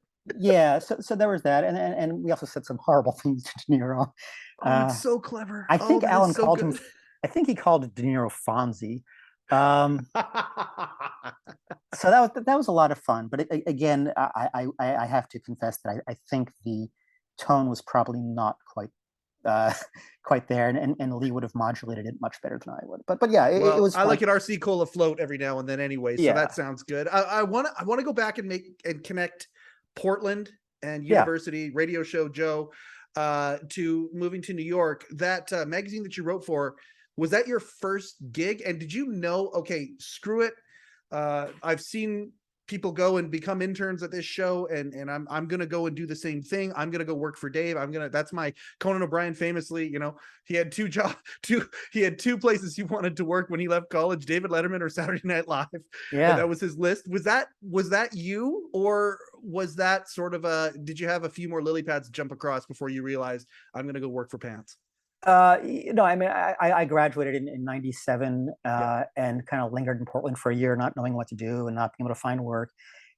So there was that, and we also said some horrible things to De Niro. It's so clever. I think Allan called him. I think he called De Niro Fonzie, Um, so that was a lot of fun. But again, I have to confess that I think the tone was probably not uh, quite there, and Lee would have modulated it much better than I would. But yeah, it Well, was I fun. like an RC Cola float every now and then anyway, so Yeah, that sounds good. I want to go back and connect Portland and yeah. University radio show Joe to moving to New York. That magazine that you wrote for, was that your first gig? And did you know, okay, screw it. I've seen people go and become interns at this show, and I'm gonna go and do the same thing. I'm gonna go work for Dave. That's my Conan O'Brien famously, he had he had two places he wanted to work when he left college, David Letterman or Saturday Night Live. Yeah. And that was his list. Was that you, or was that sort of did you have a few more lily pads to jump across before you realized I'm gonna go work for Pants? No, I mean, I graduated in 97 and kind of lingered in Portland for a year, not knowing what to do and not being able to find work.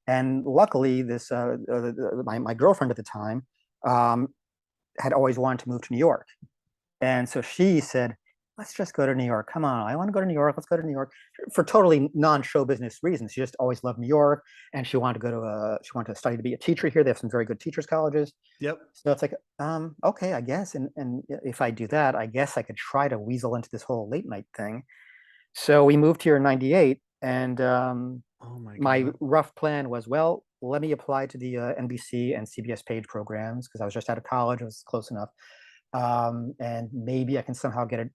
And luckily, my girlfriend at the time had always wanted to move to New York. And so she said, let's just go to New York. Come on, I want to go to New York. Let's go to New York for totally non-show business reasons. She just always loved New York, and she wanted to study to be a teacher here. They have some very good teachers colleges. Yep. So it's like, okay, I guess. And if I do that, I guess I could try to weasel into this whole late night thing. So we moved here in 98, and Oh my God. rough plan was, well, let me apply to the NBC and CBS page programs because I was just out of college. It was close enough. And maybe I can somehow get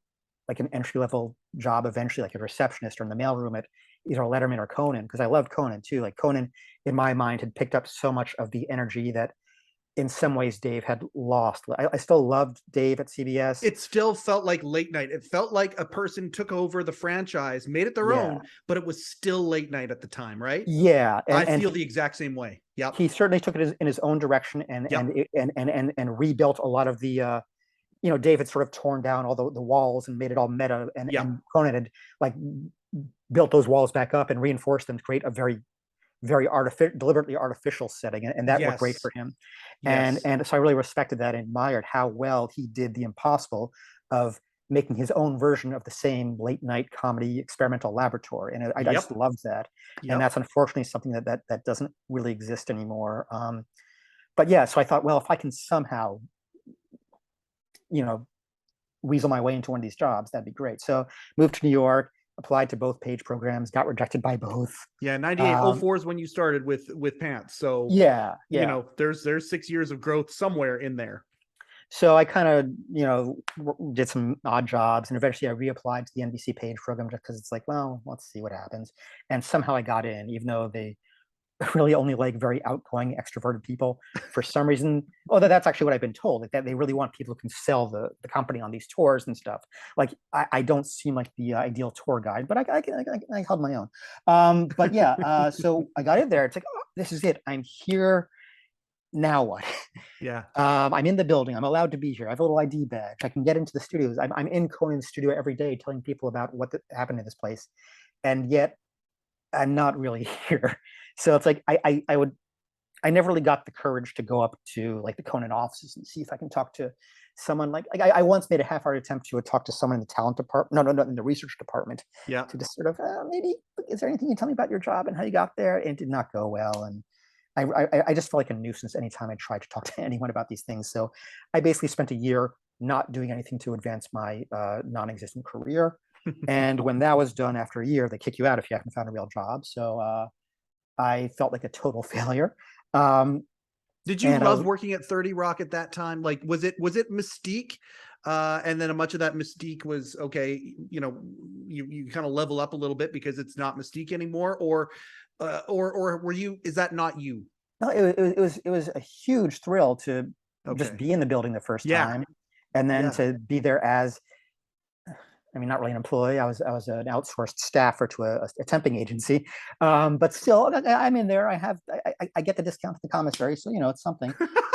like an entry-level job eventually, like a receptionist or in the mailroom at either Letterman or Conan, because I loved Conan too. Like Conan, in my mind, had picked up so much of the energy that in some ways Dave had lost. I still loved Dave at CBS. It still felt like late night. It felt like a person took over the franchise, made it their own, but it was still late night at the time, right? Yeah. I feel the exact same way. Yep. He certainly took it in his own direction and rebuilt a lot of the David sort of torn down all the walls and made it all meta, and Conan had like built those walls back up and reinforced them to create a very, very deliberately artificial setting, and that worked great for him. And so I really respected that and admired how well he did the impossible of making his own version of the same late night comedy experimental laboratory, and I just loved that. And that's unfortunately something that doesn't really exist anymore. But yeah, so I thought, well, if I can somehow weasel my way into one of these jobs, that'd be great. So moved to New York, applied to both page programs, got rejected by both. Yeah, 98, 04 is when you started with Pants. So yeah. There's 6 years of growth somewhere in there. So I kind of, did some odd jobs, and eventually I reapplied to the NBC page program just because it's like, well, let's see what happens. And somehow I got in, even though they really only like very outgoing, extroverted people for some reason. Oh, that's actually what I've been told, that they really want people who can sell the company on these tours and stuff. Like I don't seem like the ideal tour guide, but I held my own. But yeah, so I got in there. It's like, oh, this is it. I'm here. Now what? Yeah. I'm in the building. I'm allowed to be here. I have a little ID badge. I can get into the studios. I'm in Conan's studio every day telling people about what happened in this place. And yet I'm not really here. So it's like I never really got the courage to go up to like the Conan offices and see if I can talk to someone. Like I once made a half-hearted attempt to talk to someone in the talent department. No, in the research department. Yeah. To just sort of maybe, is there anything you can tell me about your job and how you got there? And it did not go well. And I just felt like a nuisance anytime I tried to talk to anyone about these things. So I basically spent a year not doing anything to advance my non-existent career. And when that was done, after a year, they kick you out if you haven't found a real job. So I felt like a total failure. Did you love working at 30 Rock at that time? Like, was it mystique? And then much of that mystique was, okay, you kind of level up a little bit because it's not mystique anymore, or were you, is that not you? No, it was a huge thrill to just be in the building the first time, and then to be there as, I mean, not really an employee. I was an outsourced staffer to a temping agency, but still, I'm in there. I get the discount at the commissary, so it's something.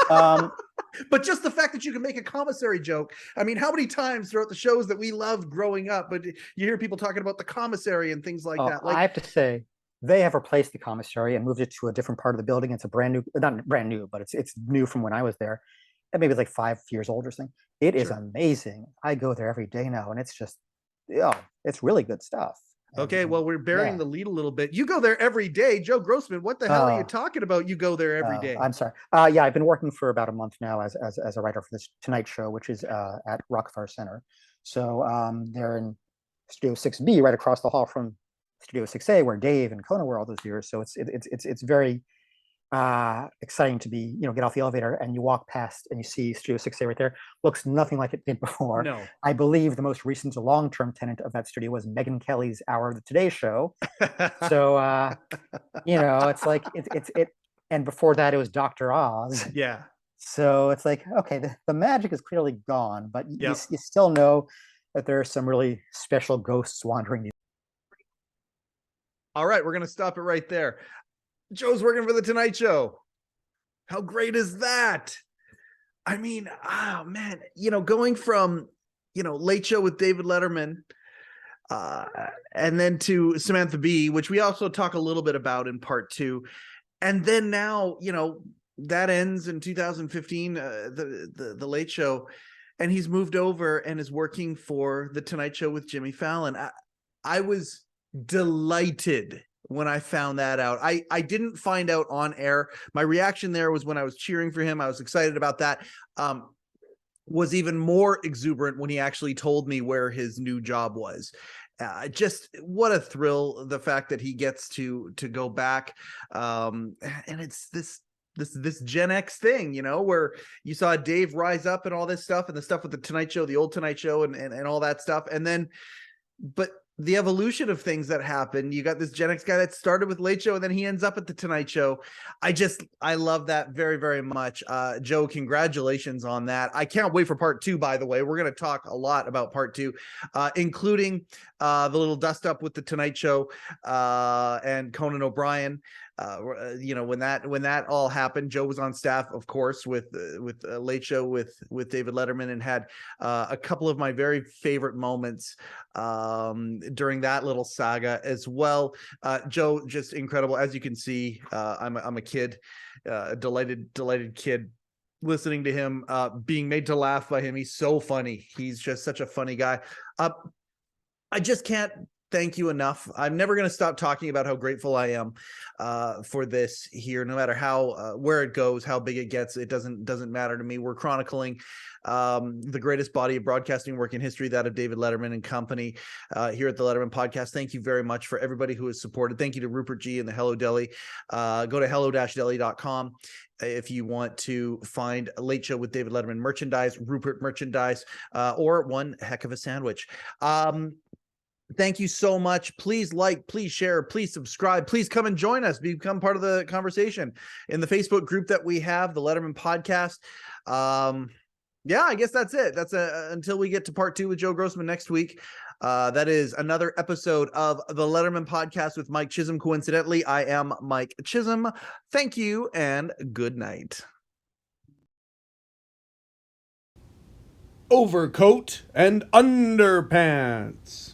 But just the fact that you can make a commissary joke. I mean, how many times throughout the shows that we loved growing up, but you hear people talking about the commissary and things like that. Like, I have to say, they have replaced the commissary and moved it to a different part of the building. It's a brand new, not brand new, but it's new from when I was there. And maybe it's like 5 years old or something. It is amazing. I go there every day now, and it's just, it's really good stuff. Okay, well, we're burying yeah. the lead a little bit. You go there every day. Joe Grossman, what the hell are you Oh. talking about? You go there every day. I'm sorry. Yeah, I've been working for about a month now as a writer for this Tonight Show, which is at Rockefeller Center. So they're in Studio 6B, right across the hall from Studio 6A, where Dave and Conan were all those years. So it's very exciting to be, get off the elevator and you walk past and you see Studio 6A right there. Looks nothing like it did before. No. I believe the most recent long-term tenant of that studio was Megyn Kelly's Hour of the Today Show. So it's like it. And before that, it was Dr. Oz. Yeah. So it's like, okay, the magic is clearly gone, but Yep. you still know that there are some really special ghosts wandering. All right, we're going to stop it right there. Joe's working for the Tonight Show. How great is that? I mean, oh man, going from, Late Show with David Letterman, and then to Samantha Bee, which we also talk a little bit about in part 2. And then now, that ends in 2015, the Late Show, and he's moved over and is working for the Tonight Show with Jimmy Fallon. I was delighted when I found that out. I didn't find out on air. My reaction there was when I was cheering for him. I was excited about that. Was even more exuberant when he actually told me where his new job was. Just what a thrill, the fact that he gets to go back. And it's this Gen X thing, where you saw Dave rise up and all this stuff, and the stuff with the Tonight Show, the old Tonight Show, and all that stuff. And then, but the evolution of things that happen, you got this Gen X guy that started with Late Show and then he ends up at the Tonight Show. I love that very, very much. Joe, congratulations on that. I can't wait for part 2, by the way. We're going to talk a lot about part 2, including the little dust up with the Tonight Show and Conan O'Brien. When that all happened, Joe was on staff, of course, with Late Show with David Letterman, and had a couple of my very favorite moments during that little saga as well. Joe, just incredible. As you can see, I'm a kid, delighted kid, listening to him, being made to laugh by him. He's so funny. He's just such a funny guy. I just can't thank you enough. I'm never going to stop talking about how grateful I am for this here, no matter how where it goes, how big it gets. It doesn't matter to me. We're chronicling the greatest body of broadcasting work in history, that of David Letterman and company, here at the Letterman Podcast. Thank you very much for everybody who has supported. Thank you to Rupert G and the Hello Deli. Go to hello-deli.com if you want to find Late Show with David Letterman merchandise, Rupert merchandise, or one heck of a sandwich. Thank you so much. Please like, please share, please subscribe, please come and join us, become part of the conversation in the Facebook group that we have, the Letterman Podcast. Yeah, I guess that's it. That's until we get to part 2 with Joe Grossman next week. That is another episode of the Letterman Podcast with Mike Chisholm. Coincidentally, I am Mike Chisholm. Thank you and good night. Overcoat and underpants.